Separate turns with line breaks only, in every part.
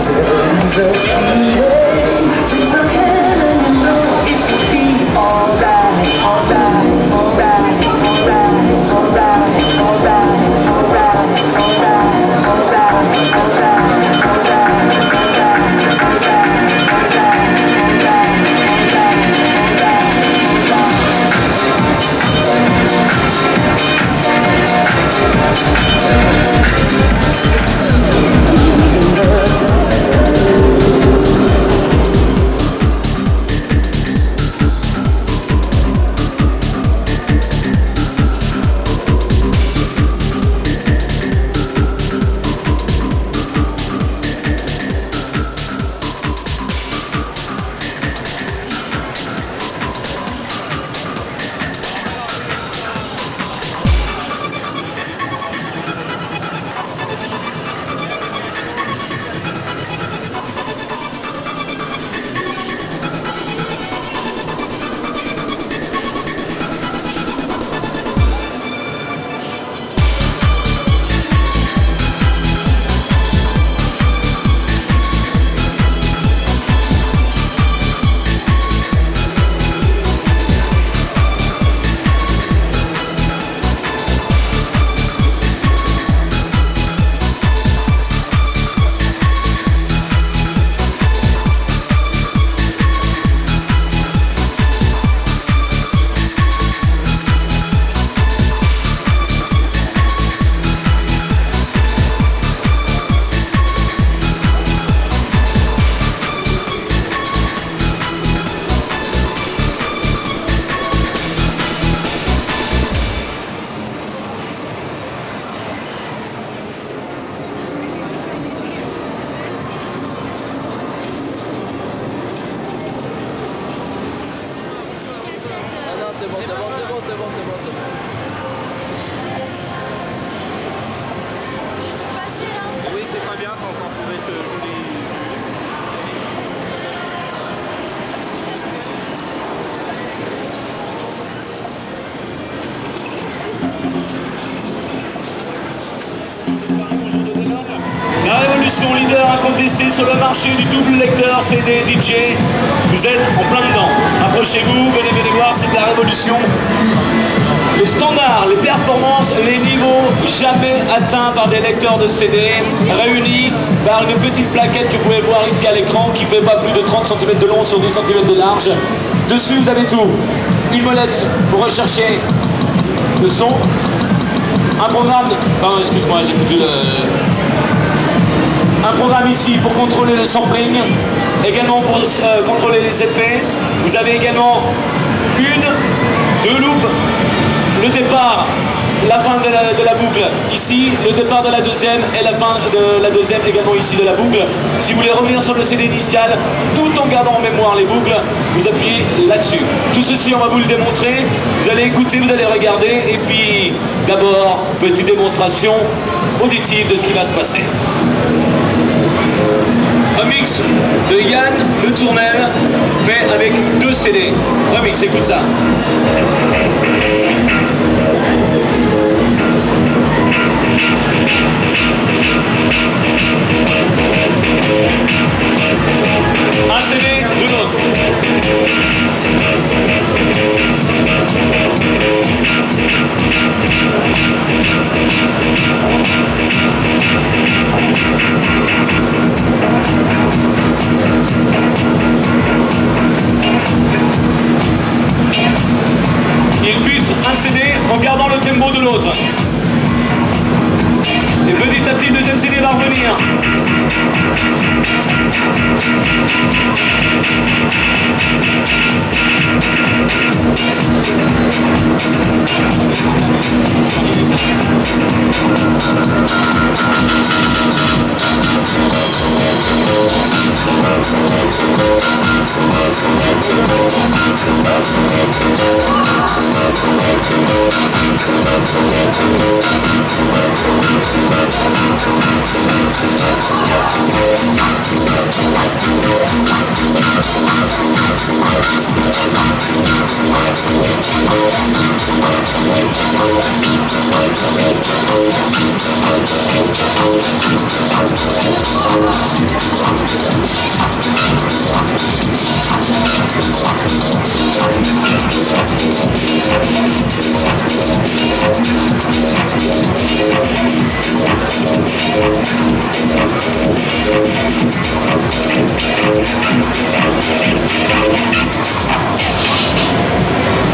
Turns a feeling to a heaven, you know it will be alright, alright, alright, alright, alright, alright, alright, alright, alright, alright,
c'est bon. Oui, c'est pas bien quand on trouvait ce joli...
La révolution leader incontestée sur le marché du double lecteur CD DJ. Vous êtes en plein dedans. Approchez-vous, venez voir, c'est de la révolution. Le standard, les performances, les niveaux jamais atteints par des lecteurs de CD, réunis par une petite plaquette que vous pouvez voir ici à l'écran qui fait pas plus de 30 cm de long sur 10 cm de large. Dessus, vous avez tout. Une molette pour rechercher le son. Un programme... Pardon, excuse-moi, j'ai foutu le... Un programme ici pour contrôler le sampling, également pour contrôler les effets. Vous avez également deux loupes, le départ, la fin de la boucle ici, le départ de la deuxième et la fin de la deuxième également ici de la boucle. Si vous voulez revenir sur le CD initial, tout en gardant en mémoire les boucles, vous appuyez là-dessus. Tout ceci, on va vous le démontrer. Vous allez écouter, vous allez regarder, et puis d'abord, petite démonstration auditive de ce qui va se passer. Remix de Yann Le Tournel, fait avec 2 CD. Remix, écoute ça. Un CD, 2 autres. Il filtre un CD en gardant le tempo de l'autre. Et petit à petit, le deuxième CD va revenir.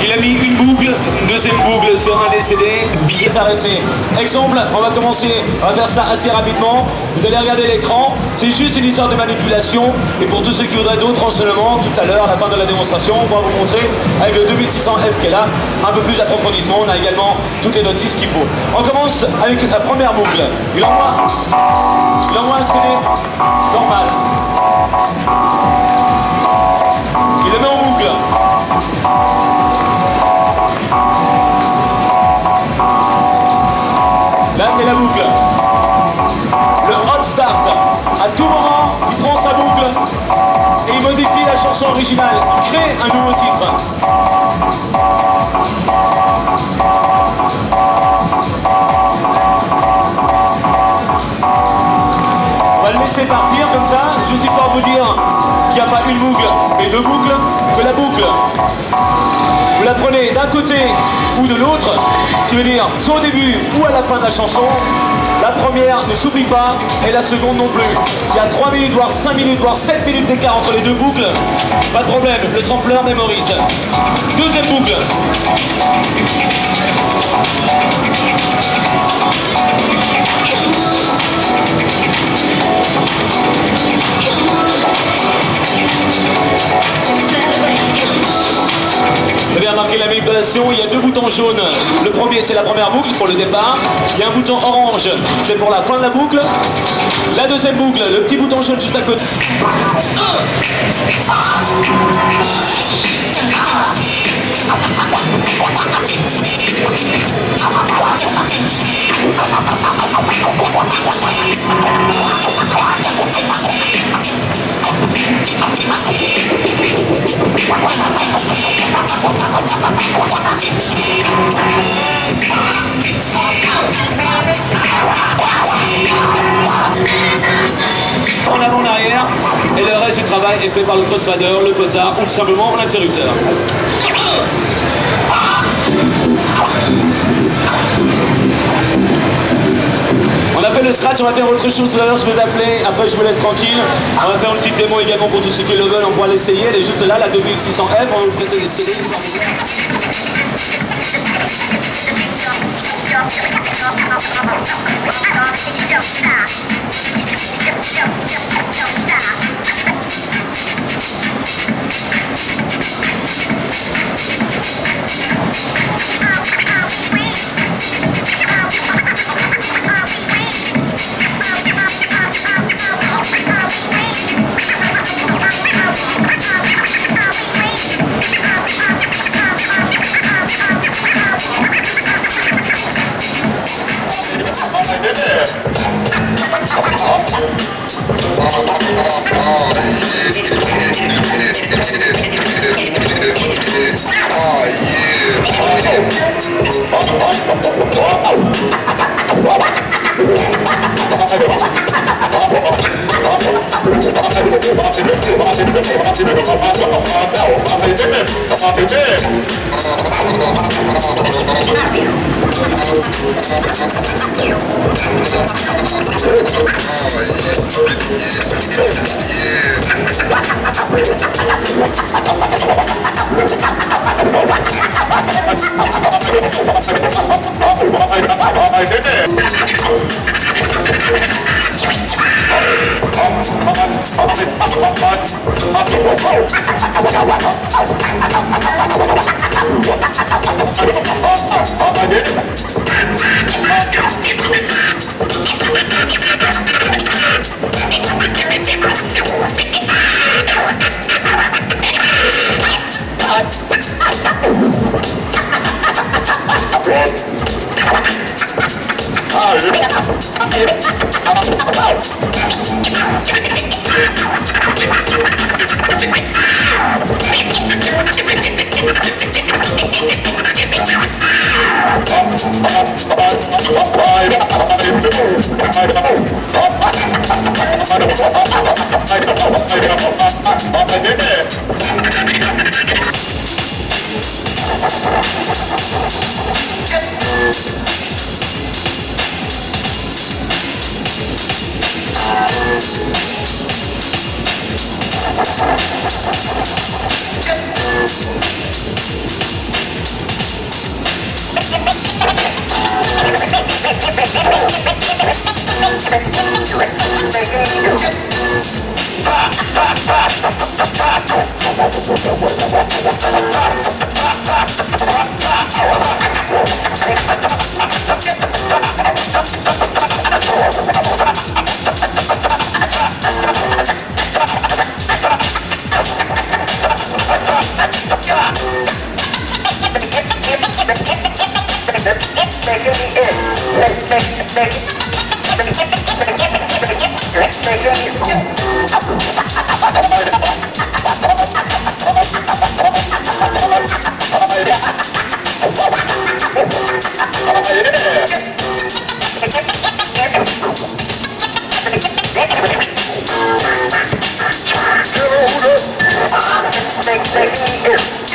Il a mis une boucle, une deuxième boucle sur un des CD, billet arrêté. Exemple, on va faire ça assez rapidement. Vous allez regarder l'écran, c'est juste une histoire de manipulation. Et pour tous ceux qui voudraient d'autres renseignements, tout à l'heure, à la fin de la démonstration, on va vous montrer avec le 2600F qui est là, un peu plus d'approfondissement. On a également toutes les notices qu'il faut. On commence avec la première boucle. Il envoie un CD normal. Il le met en boucle. Là, c'est la boucle. Le hot start. À tout moment, il prend sa boucle et il modifie la chanson originale. Il crée un nouveau titre. On va le laisser partir comme ça, juste histoire de vous dire qu'il n'y a pas une boucle et deux boucles, que la boucle, vous la prenez d'un côté ou de l'autre, ce qui veut dire soit au début ou à la fin de la chanson. La première ne s'oublie pas et la seconde non plus. Il y a 3 minutes, voire 5 minutes, voire 7 minutes d'écart entre les deux boucles. Pas de problème, le sampler mémorise. Deuxième boucle. Vous avez remarqué la manipulation, il y a deux boutons jaunes. Le premier, c'est la première boucle pour le départ. Il y a un bouton orange, c'est pour la fin de la boucle. La deuxième boucle, le petit bouton jaune juste à côté. En avant, en arrière, et le reste du travail est fait par le crossfader, le potard ou tout simplement l'interrupteur. On a fait le scratch, on va faire autre chose tout à l'heure, je vais t'appeler, après je vous laisse tranquille. On va faire une petite démo également pour tous ceux qui le veulent, on pourra l'essayer, elle est juste là, la 2600F, on va vous prêter les CD.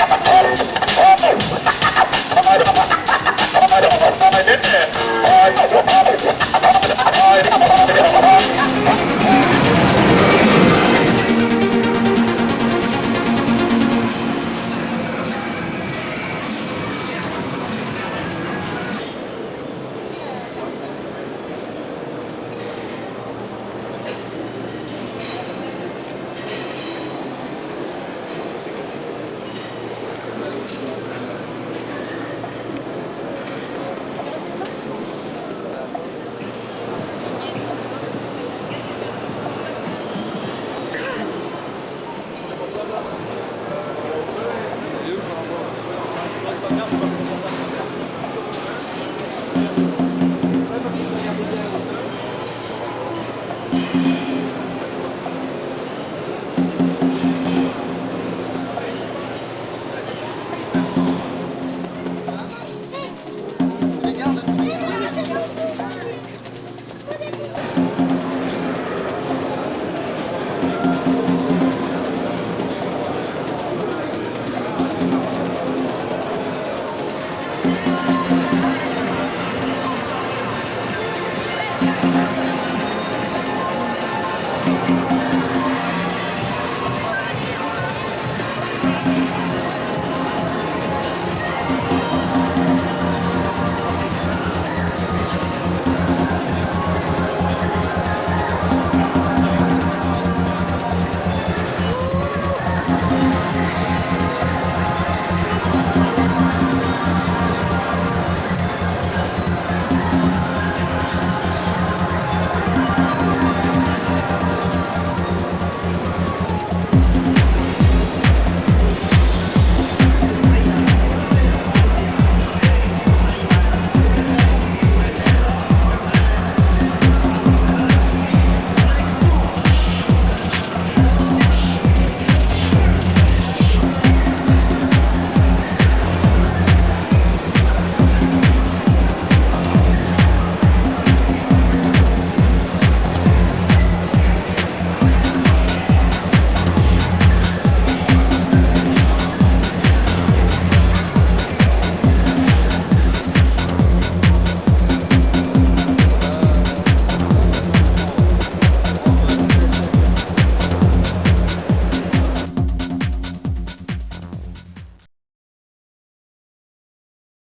Make